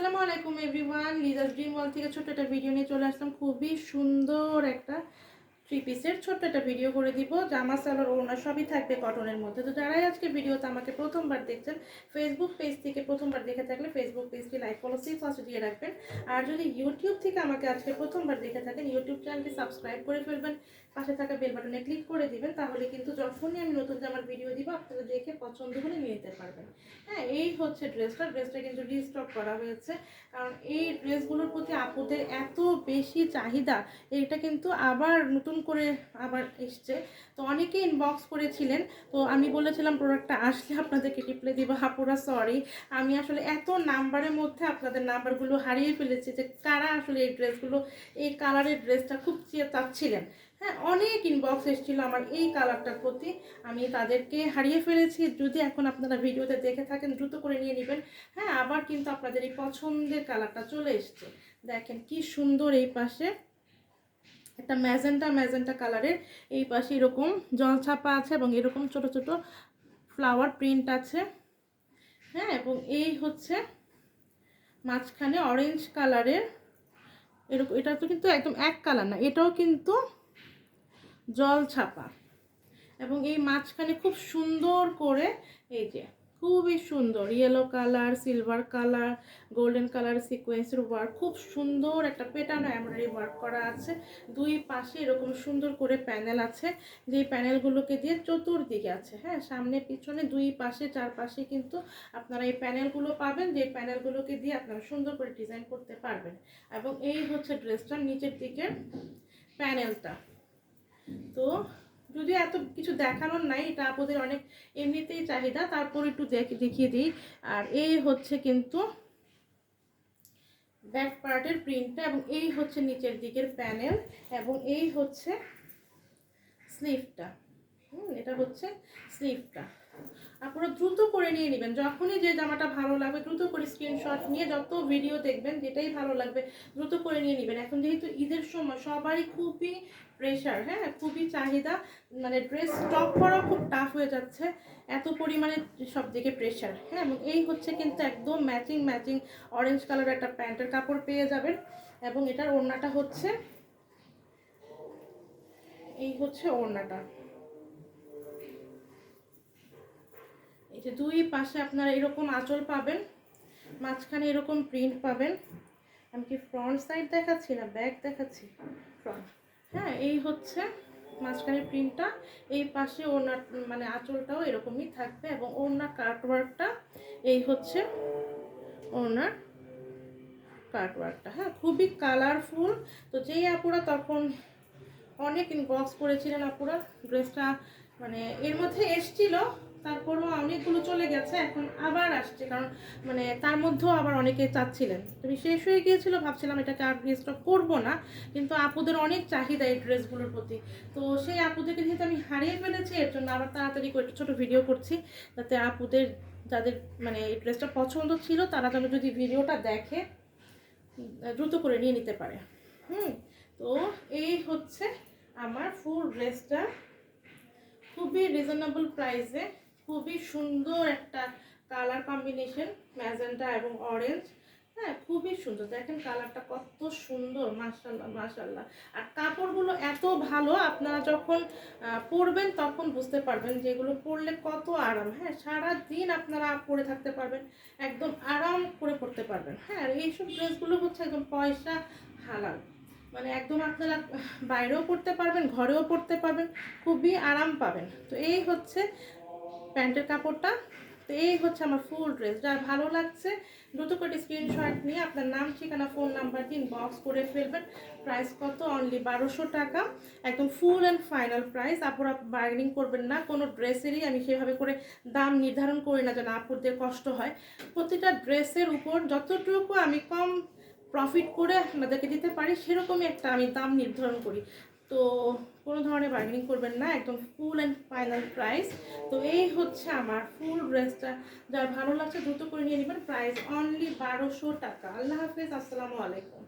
আসসালামু আলাইকুম everyone, Liza's dream world থেকে ছোট্ট একটা ভিডিও নিয়ে চলে আসলাম। খুবই সুন্দর একটা থ্রি পিসের ছোট্ট একটা ভিডিও করে দিব। জামা সালোয়ার ওড়না সবই থাকবে কটনের মধ্যে। তো যারাই আজকে ভিডিওতে আমাকে প্রথমবার দেখছেন, ফেসবুক পেজ থেকে প্রথমবার দেখে থাকলে ফেসবুক পেজটি লাইক ফলো ফার্স্ট দিয়ে রাখবেন। আর যদি ইউটিউব থেকে আমাকে আজকে প্রথমবার দেখে থাকেন, ইউটিউব চ্যানেলটি সাবস্ক্রাইব করে ফেলবেন, পাশে থাকা বেল বাটনে ক্লিক করে দিবেন। তাহলে কিন্তু যখনই আমি নতুন জামার ভিডিও দিব আপনারা দেখে পছন্দ হলে নিয়ে নিতে পারবেন। হ্যাঁ, এই হচ্ছে ড্রেসটা কিন্তু রিস্টক করা হয়েছে, কারণ এই ড্রেসগুলোর প্রতি আপুদের এত বেশি চাহিদা। এটা কিন্তু আবার নতুন করে আবার এসছে। তো অনেকে ইনবক্স করেছিলেন, তো আমি বলেছিলাম প্রোডাক্টটা আসলে আপনাদেরকে রিপ্লাই দিব। আপুরা সরি, আমি আসলে এত নাম্বারের মধ্যে আপনাদের নাম্বারগুলো হারিয়ে ফেলেছি যে কারা আসলে এই ড্রেসগুলো, এই কালারের ড্রেসটা খুব চাচ্ছিলেন। হ্যাঁ, অনেক ইনবক্স এসেছিল আমার এই কালারটার প্রতি, আমি তাদেরকে হারিয়ে ফেলেছি। যদি এখন আপনারা ভিডিওতে দেখে থাকেন দ্রুত করে নিয়ে নেবেন। হ্যাঁ, আবার কিন্তু আপনাদের এই পছন্দের কালারটা চলে এসছে। দেখেন কি সুন্দর, এই পাশে একটা ম্যাজেন্টা কালারের, এই পাশে এরকম জল ছাপা আছে এবং এরকম ছোট ছোট ফ্লাওয়ার প্রিন্ট আছে। হ্যাঁ, এবং এই হচ্ছে মাঝখানে অরেঞ্জ কালারের এরকম, এটা তো কিন্তু একদম এক কালার না, এটাও কিন্তু জল ছাপা। এবং এই মাঝখানে খুব সুন্দর করে এই যে খুবই সুন্দর yellow colour, silver colour, golden colour সিকোয়েন্সের ওয়ার্ক, খুব সুন্দর একটা পেটানো এমব্রয়ডারি ওয়ার্ক করা আছে। দুই পাশে এরকম সুন্দর করে প্যানেল আছে, যে প্যানেলগুলোকে দিয়ে চতুর্দিকে আছে। হ্যাঁ, সামনে পিছনে দুই পাশে চারপাশে কিন্তু আপনারা এই প্যানেলগুলো পাবেন, যে প্যানেলগুলোকে দিয়ে আপনারা সুন্দর করে ডিজাইন করতে পারবেন। এবং এই হচ্ছে ড্রেসটার নিচের দিকের প্যানেলটা। তো যদি এত কিছু দেখানোর নাই, এটা আপনাদের অনেক এমনিতেই চাহিদা, তারপর একটু দেখিয়ে দিই। আর এই হচ্ছে কিন্তু ব্যাক পার্টের প্রিন্টটা, এবং এই হচ্ছে নিচের দিকের প্যানেল, এবং এই হচ্ছে স্লিভটা। এটা হচ্ছে স্লিভটা। আপনারা দ্রুত করে নিয়ে নেবেন, যখনই যে জামাটা ভালো লাগবে দ্রুত করে স্ক্রিনশট নিয়ে, যত ভিডিও দেখবেন যেটাই ভালো লাগবে দ্রুত করে নিয়ে নেবেন। এখন যেহেতু ঈদের সময় সবারই খুবই প্রেশার, হ্যাঁ খুবই চাহিদা, মানে ড্রেস স্টক করা খুব টাফ হয়ে যাচ্ছে, এত পরিমাণে সব দিকে প্রেশার। হ্যাঁ, এবং এই হচ্ছে কিন্তু একদম ম্যাচিং অরেঞ্জ কালার একটা প্যান্টের কাপড় পেয়ে যাবেন। এবং এটার ওড়নাটা হচ্ছে, এই হচ্ছে ওড়নাটা। এই যে দুই পাশে আপনারা এরকম আঁচল পাবেন, মাঝখানে এরকম প্রিন্ট পাবেন। আমি কি ফ্রন্ট সাইড দেখাচ্ছি না ব্যাক দেখাচ্ছি? ফ্রন্ট। হ্যাঁ, এই হচ্ছে মাঝখানে প্রিন্টটা, এই পাশে ওনার মানে আঁচলটাও এরকমই থাকবে, এবং ওনার কাটওয়ার্কটা এই হচ্ছে ওনার কাটওয়ার্কটা। হ্যাঁ, খুবই কালারফুল। তো যেই আপুরা তখন অনেক ইনবক্স করেছিলেন আপুরা, ড্রেসটা মানে এর মধ্যে এসছিল, তারপরও অনেকগুলো চলে গেছে, এখন আবার আসছে, কারণ মানে তার মধ্যেও আবার অনেকে চাচ্ছিলেন। তুমি শেষ হয়ে গিয়েছিল, ভাবছিলাম এটাকে আর রিস্টক করবো না, কিন্তু আপুদের অনেক চাহিদা এই ড্রেসগুলোর প্রতি। তো সেই আপুদেরকে যেহেতু আমি হারিয়ে ফেলেছি, এর জন্য আবার তাড়াতাড়ি করে ছোট ভিডিও করছি, যাতে আপুদের যাদের মানে এই ড্রেসটা পছন্দ ছিল তারা যেন যদি ভিডিওটা দেখে দ্রুত করে নিয়ে নিতে পারে। তো এই হচ্ছে আমার ফুল ড্রেসটা, খুবই রিজনেবল প্রাইসে, খুবই সুন্দর একটা কালার কম্বিনেশন, ম্যাজেন্টা এবং অরেঞ্জ। হ্যাঁ, খুবই সুন্দর, দেখেন কালারটা কত সুন্দর, মাশাআল্লাহ মাশাআল্লাহ। আর কাপড়গুলো এত ভালো, আপনারা যখন পরবেন তখন বুঝতে পারবেন যেগুলো পরলে কত আরাম। হ্যাঁ, সারা দিন আপনারা পরে থাকতে পারবেন, একদম আরাম করে পরতে পারবেন। হ্যাঁ, আর এইসব ড্রেসগুলো হচ্ছে একদম পয়সা হালাল, মানে একদম আপনারা বাইরেও পরতে পারবেন, ঘরেও পরতে পারবেন, খুবই আরাম পাবেন। তো এই হচ্ছে প্যান্টের কাপড়টা। তো এই হচ্ছে আমার ফুল ড্রেস। যার ভালো লাগছে দ্রুত করে স্ক্রিনশট নিয়ে আপনার নাম, ঠিকানা, ফোন নাম্বার দিয়ে ইনবক্স করে ফেলবেন। প্রাইস কত? অনলি 1200 টাকা, একদম ফুল অ্যান্ড ফাইনাল প্রাইস। আপনারা বার্গেনিং করবেন না, কোনো ড্রেসেরই আমি সেভাবে করে দাম নির্ধারণ করি না যেন আপুদের কষ্ট হয়। প্রতিটা ড্রেসের উপর যতটুকু আমি কম প্রফিট করে আপনাদেরকে দিতে পারি সেরকমই একটা আমি দাম নির্ধারণ করি। তো কোনো ধরনের বার্গেনিং করবেন না, একদম ফুল অ্যান্ড ফাইনাল প্রাইস। তো এই হচ্ছে আমার ফুল ড্রেসটা, যার ভালো লাগছে দ্রুত করে নিয়ে নেবেন। প্রাইস অনলি 1200 টাকা। আল্লাহ হাফেজ, আসসালামু আলাইকুম।